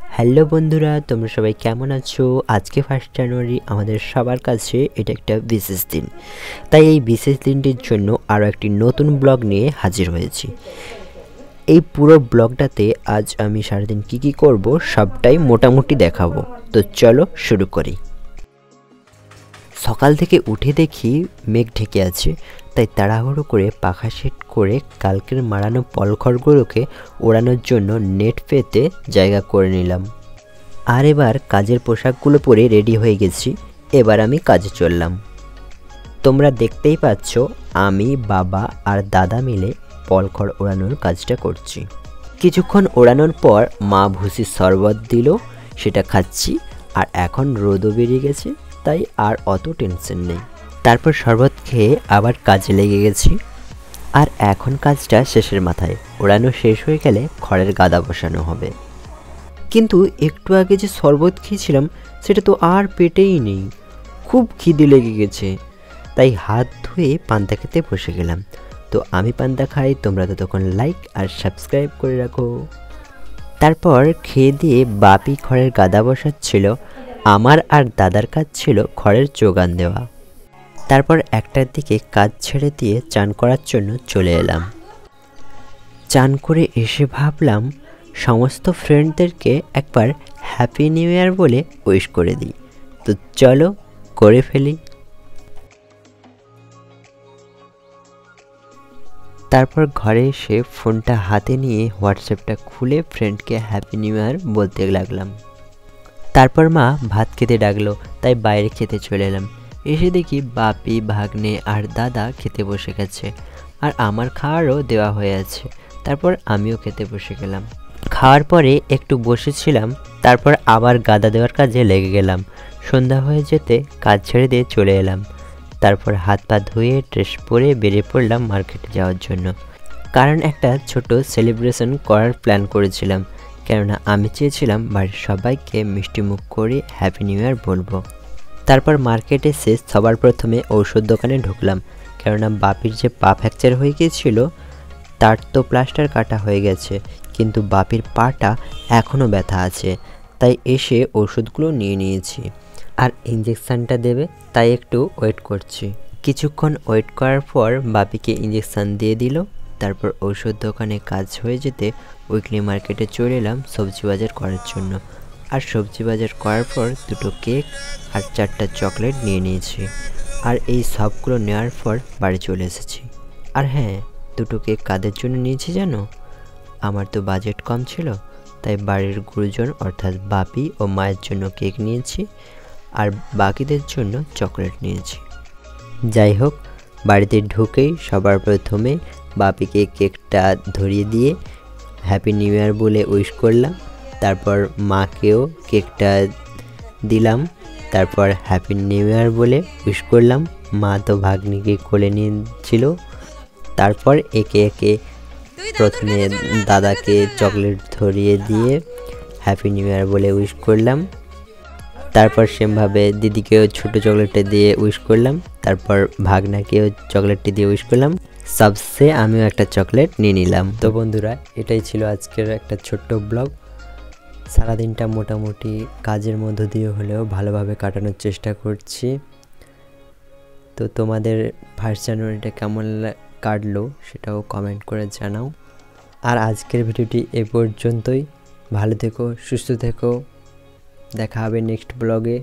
Hello বন্ধুরা, তোমরা সবাই কেমন আছো? আজকে 1 জানুয়ারি আমাদের সবার কাছে এটা একটা বিশেষ দিন। তাই এই বিশেষ দিনটির জন্য আরও একটি নতুন ব্লগ নিয়ে হাজির হয়েছি। এই পুরো ব্লগটাতে আজ আমি সারাদিন কি করব সবটাই মোটামুটি দেখাবো। তো চলো শুরু করি। সকাল থেকে উঠে দেখি মেঘ ঢেকে আছে, তাই তাড়াহুড়ো করে পাখা সেট করে কালকের মারানো পলখড়গুলোকে ওড়ানোর জন্য নেট পেতে জায়গা করে নিলাম। আর এবার কাজের পোশাকগুলো পরে রেডি হয়ে গেছি। এবার আমি কাজে চললাম। তোমরা দেখতেই পাচ্ছ আমি, বাবা আর দাদা মিলে পলখড় ওড়ানোর কাজটা করছি। কিছুক্ষণ ওড়ানোর পর মা ভুসির শরবত দিল, সেটা খাচ্ছি। আর এখন রোদও বেরিয়ে গেছে, তাই আর অত টেনশন নেই। তারপর শরবত খেয়ে আবার কাজে লেগে গেছি। আর এখন কাজটা শেষের মাথায়, ওড়ানো শেষ হয়ে গেলে খড়ের গাদা বসানো হবে। কিন্তু একটু আগে যে শরবত খেয়েছিলাম সেটা তো আর পেটেই নেই, খুব খিদে লেগে গেছে। তাই হাত ধুয়ে পান্তা খেতে বসে গেলাম। তো আমি পান্তা খাই, তোমরা ততক্ষণ লাইক আর সাবস্ক্রাইব করে রাখো। তারপর খেয়ে দিয়ে বাপি খড়ের গাদা বসাচ্ছিল, আমার আর দাদার কাজ ছিল খড়ের যোগান দেওয়া। তারপর 1টার দিকে কাজ ছেড়ে দিয়ে চান করার জন্য চলে এলাম। চান করে এসে ভাবলাম সমস্ত ফ্রেন্ডদেরকে একবার হ্যাপি নিউ ইয়ার বলে উইশ করে দিই। তো চলো করে ফেলি। তারপর ঘরে এসে ফোনটা হাতে নিয়ে হোয়াটসঅ্যাপটা খুলে ফ্রেন্ডকে হ্যাপি নিউ ইয়ার বলতে লাগলাম। তারপর মা ভাত খেতে ডাকলো, তাই বাইরে খেতে চলে এলাম। এসে দেখি বাপি, ভাগ্নে আর দাদা খেতে বসে গেছে, আর আমার খাওয়ারও দেওয়া হয়ে আছে। তারপর আমিও খেতে বসে গেলাম। খাওয়ার পরে একটু বসেছিলাম, তারপর আবার গাদা দেওয়ার কাজে লেগে গেলাম। সন্ধ্যা হয়ে যেতে কাজ ছেড়ে দিয়ে চলে এলাম। তারপর হাত পা ধুয়ে ড্রেস পরে বেরিয়ে পড়লাম মার্কেটে যাওয়ার জন্য। কারণ একটা ছোট সেলিব্রেশন করার প্ল্যান করেছিলাম, কেননা আমি চেয়েছিলাম বাড়ির সবাইকে মিষ্টিমুখ করে হ্যাপি নিউ ইয়ার বলবো। তারপর মার্কেটে এসে সবার প্রথমে ঔষধ দোকানে ঢুকলাম, কেননা বাপির যে পা ফ্র্যাকচার হয়ে গিয়েছিল তার তো প্লাস্টার কাটা হয়ে গেছে, কিন্তু বাপির পাটা এখনও ব্যথা আছে। তাই এসে ওষুধগুলো নিয়ে নিয়েছি। আর ইঞ্জেকশানটা দেবে, তাই একটু ওয়েট করছি। কিছুক্ষণ ওয়েট করার পর বাপিকে ইঞ্জেকশান দিয়ে দিল। তারপর ঔষধ দোকানে কাজ হয়ে যেতে উইকলি মার্কেটে চলে এলাম সবজি বাজার করার জন্য। আর সবজি বাজার করার পর 2টো কেক আর 4টা চকলেট নিয়ে নিয়েছি। আর এই সবগুলো নেওয়ার পর বাড়ি চলে এসেছি। আর হ্যাঁ, 2টো কেক কাদের জন্য নিয়েছি জানো? আমার তো বাজেট কম ছিল, তাই বাড়ির গুরুজন অর্থাৎ বাপি ও মায়ের জন্য কেক নিয়েছি, আর বাকিদের জন্য চকলেট নিয়েছি। যাই হোক, বাড়িতে ঢুকেই সবার প্রথমে বাপিকে কেকটা ধরিয়ে দিয়ে হ্যাপি নিউ ইয়ার বলে উইশ করলাম। তারপর মাকেও কেকটা দিলাম, তারপর হ্যাপি নিউ ইয়ার বলে উইশ করলাম। মা তো ভাগ্নিকে কোলে নিয়েছিল। তারপর একে একে প্রথমে দাদাকে চকলেট ধরিয়ে দিয়ে হ্যাপি নিউ ইয়ার বলে উইশ করলাম। তারপর সেমভাবে দিদিকেও ছোটো চকলেটটা দিয়ে উইশ করলাম। তারপর ভাগনাকেও চকলেটটি দিয়ে উইশ করলাম। সবসে আমিও একটা চকলেট নিয়ে নিলাম। তো বন্ধুরা, এটাই ছিল আজকের একটা ছোট্ট ব্লগ। সারাদিনটা মোটামুটি কাজের মধ্য দিয়ে হলেও ভালোভাবে কাটানোর চেষ্টা করছি। তো তোমাদের 1 জানুয়ারিটা কেমন কাটলো সেটাও কমেন্ট করে জানাও। আর আজকের ভিডিওটি এ পর্যন্তই। ভালো থেকো, সুস্থ থেকো, দেখা হবে নেক্সট ব্লগে।